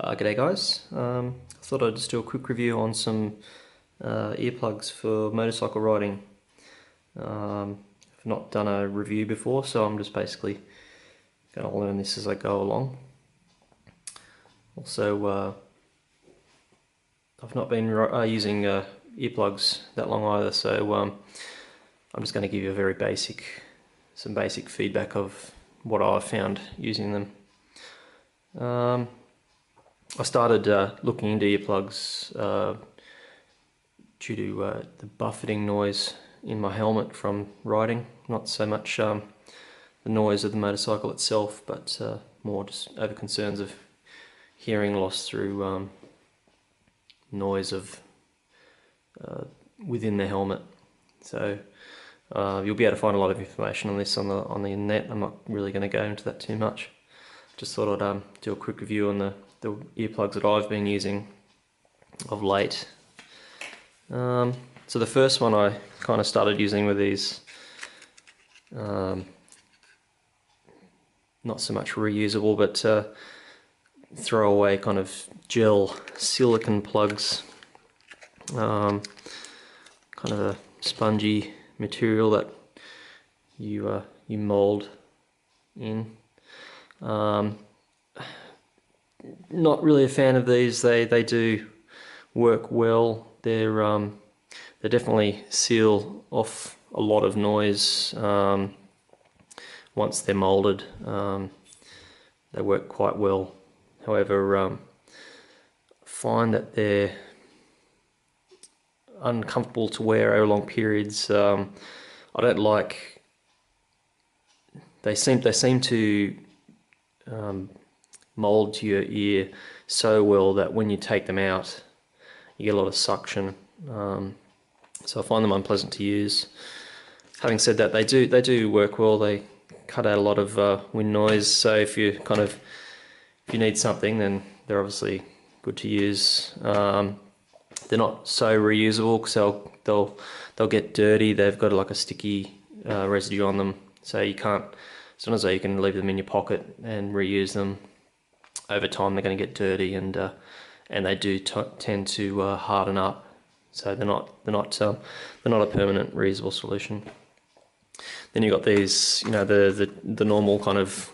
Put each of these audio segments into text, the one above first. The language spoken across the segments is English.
G'day guys, I thought I'd just do a quick review on some earplugs for motorcycle riding. I've not done a review before, so I'm just basically going to learn this as I go along. Also, I've not been using earplugs that long either, so I'm just going to give you some basic feedback of what I've found using them. I started looking into earplugs due to the buffeting noise in my helmet from riding. Not so much the noise of the motorcycle itself, but more just over concerns of hearing loss through noise of within the helmet. So you'll be able to find a lot of information on this on the net. I'm not really going to go into that too much. Just thought I'd do a quick review on the earplugs that I've been using of late. So the first one I kind of started using with these not so much reusable, but throwaway kind of gel silicone plugs, kind of a spongy material that you mold in. Not really a fan of these. They do work well. They definitely seal off a lot of noise once they're molded. They work quite well. However, I find that they're uncomfortable to wear over long periods. I don't like. They seem to mold to your ear so well that when you take them out you get a lot of suction, so I find them unpleasant to use. Having said that, they do work well. They cut out a lot of wind noise, so if you need something, then they're obviously good to use. They're not so reusable because they'll get dirty. They've got like a sticky residue on them, so you can't. It's not as though you can leave them in your pocket and reuse them. Over time they're going to get dirty, and they do tend to harden up, so they're not a permanent reusable solution. Then you've got these, the normal kind of,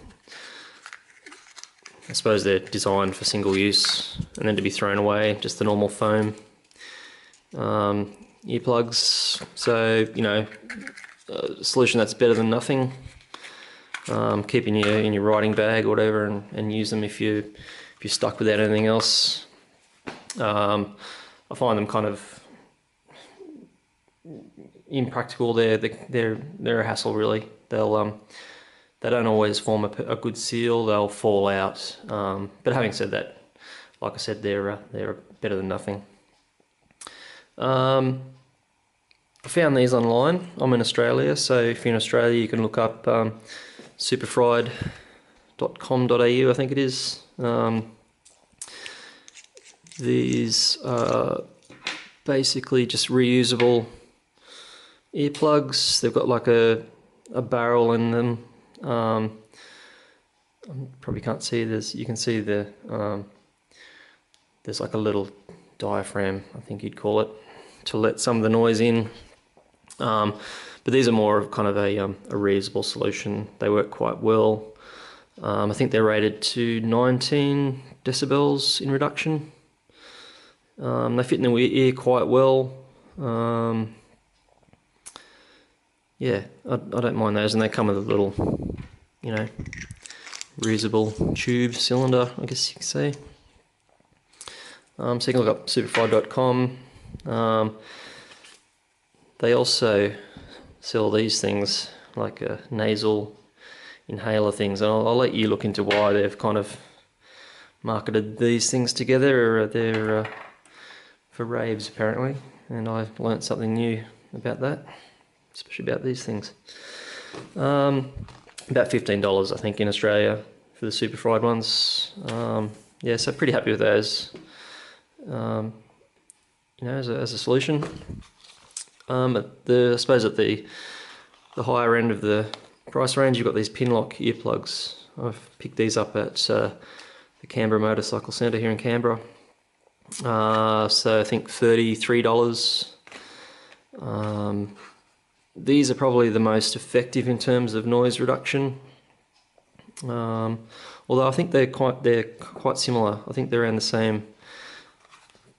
I suppose they're designed for single use and then to be thrown away, just the normal foam earplugs. So a solution that's better than nothing. Keep in your riding bag or whatever, and use them if you're stuck without anything else. I find them kind of impractical. They're a hassle really. They don't always form a good seal. They'll fall out. But having said that, like I said, they're better than nothing. I found these online. I'm in Australia, so if you're in Australia, you can look up superfried.com.au, I think it is. These are basically just reusable earplugs. They've got like a barrel in them. Probably can't see this. You can see there's like a little diaphragm, I think you'd call it, to let some of the noise in. But these are more of kind of a reusable solution. They work quite well. I think they're rated to 19 decibels in reduction. They fit in the ear quite well. Yeah, I don't mind those, and they come with a little, reusable tube cylinder, I guess you could say. So you can look up superfried.com. They also sell these things, like nasal inhaler things, and I'll let you look into why they've kind of marketed these things together. They're for raves apparently, and I learnt something new about that, especially about these things. About $15 I think in Australia for the Superfried ones. Yeah, so pretty happy with those. As a solution. I suppose at the higher end of the price range, you've got these Pinlock earplugs. I've picked these up at the Canberra Motorcycle Centre here in Canberra. So I think $33. These are probably the most effective in terms of noise reduction. Although I think they're quite similar. I think they're around the same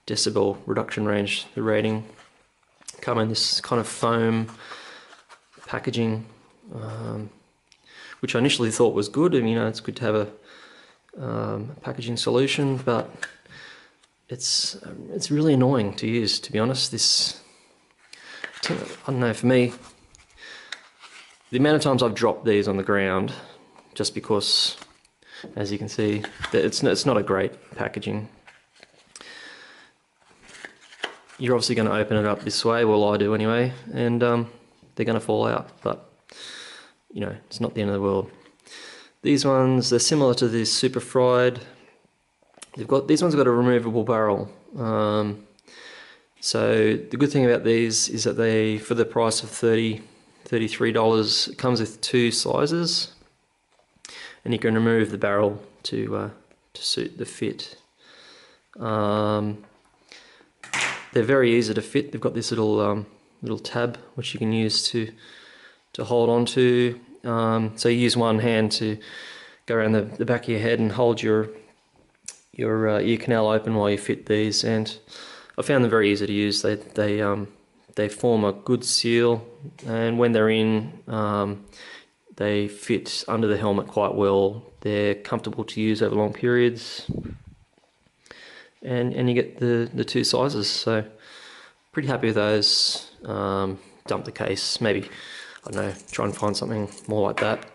decibel reduction range. The rating come in this kind of foam packaging, which I initially thought was good. I mean, it's good to have a packaging solution, but it's really annoying to use, to be honest. I don't know, for me, the amount of times I've dropped these on the ground, just because, as you can see, that it's not a great packaging. You're obviously going to open it up this way, well I do anyway, and they're going to fall out, but you know, it's not the end of the world. These ones, they're similar to this Superfried. These ones have got a removable barrel. So the good thing about these is that they, for the price of $33, it comes with 2 sizes, and you can remove the barrel to suit the fit. They're very easy to fit. They've got this little tab which you can use to hold on to. So you use one hand to go around the back of your head and hold your ear canal open while you fit these, and I found them very easy to use. They form a good seal, and when they're in, they fit under the helmet quite well. They're comfortable to use over long periods, and you get the 2 sizes, so pretty happy with those. Dump the case, maybe, I don't know, try and find something more like that.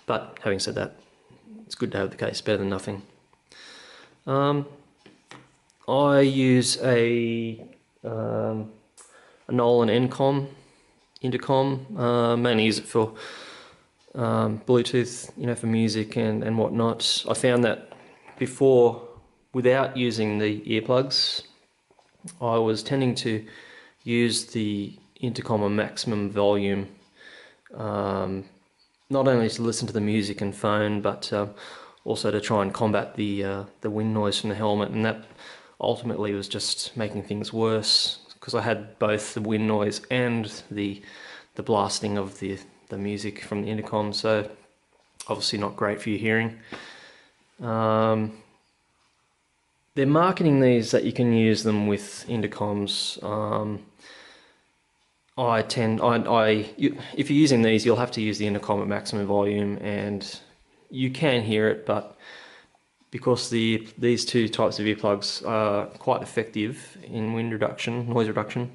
But having said that, it's good to have the case, better than nothing. I use a Nolan Ncom intercom. Mainly use it for Bluetooth, you know, for music and whatnot. I found that before, without using the earplugs, I was tending to use the intercom on maximum volume, not only to listen to the music and phone, but also to try and combat the wind noise from the helmet, and that ultimately was just making things worse, because I had both the wind noise and the blasting of the music from the intercom, so obviously not great for your hearing. They're marketing these that you can use them with intercoms. If you're using these, you'll have to use the intercom at maximum volume, and you can hear it, but because these 2 types of earplugs are quite effective in wind reduction, noise reduction,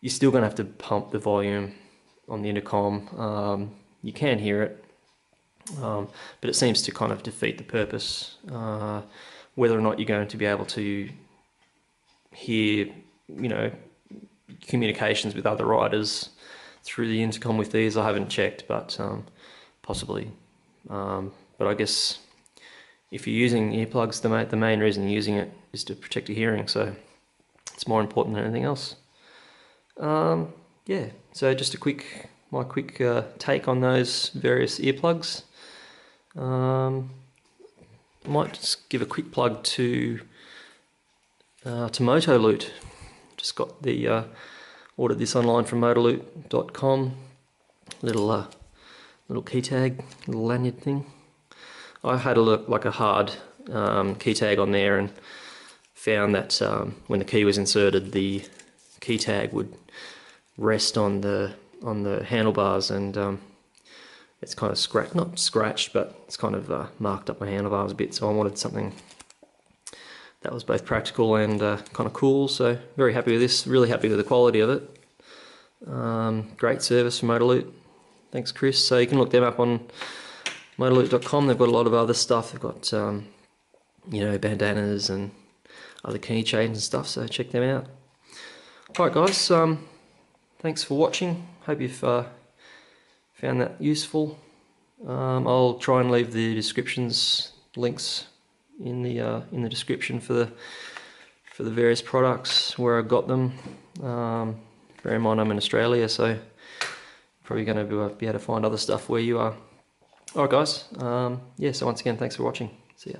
you're still going to have to pump the volume on the intercom. You can hear it, but it seems to kind of defeat the purpose. Whether or not you're going to be able to hear, you know, communications with other riders through the intercom with these, I haven't checked, but possibly. But I guess if you're using earplugs, the main reason you're using it is to protect your hearing, so it's more important than anything else. Yeah, so just my quick take on those various earplugs. I might just give a quick plug to Motoloot. Just got ordered this online from Motoloot.com. Little key tag, little lanyard thing. I had a look, like a hard key tag on there, and found that when the key was inserted, the key tag would rest on the handlebars, and it's kind of not scratched, but it's kind of marked up my handlebars a bit. So I wanted something that was both practical and kind of cool. So very happy with this. Really happy with the quality of it. Great service from Motoloot. Thanks, Chris. So you can look them up on Motoloot.com. They've got a lot of other stuff. They've got you know, bandanas and other keychains and stuff. So check them out. All right, guys. Thanks for watching. Hope you've found that useful. I'll try and leave the links in the description for the various products where I got them. Bear in mind I'm in Australia, so probably going to be able to find other stuff where you are. Alright guys, yeah, so once again, thanks for watching. See ya.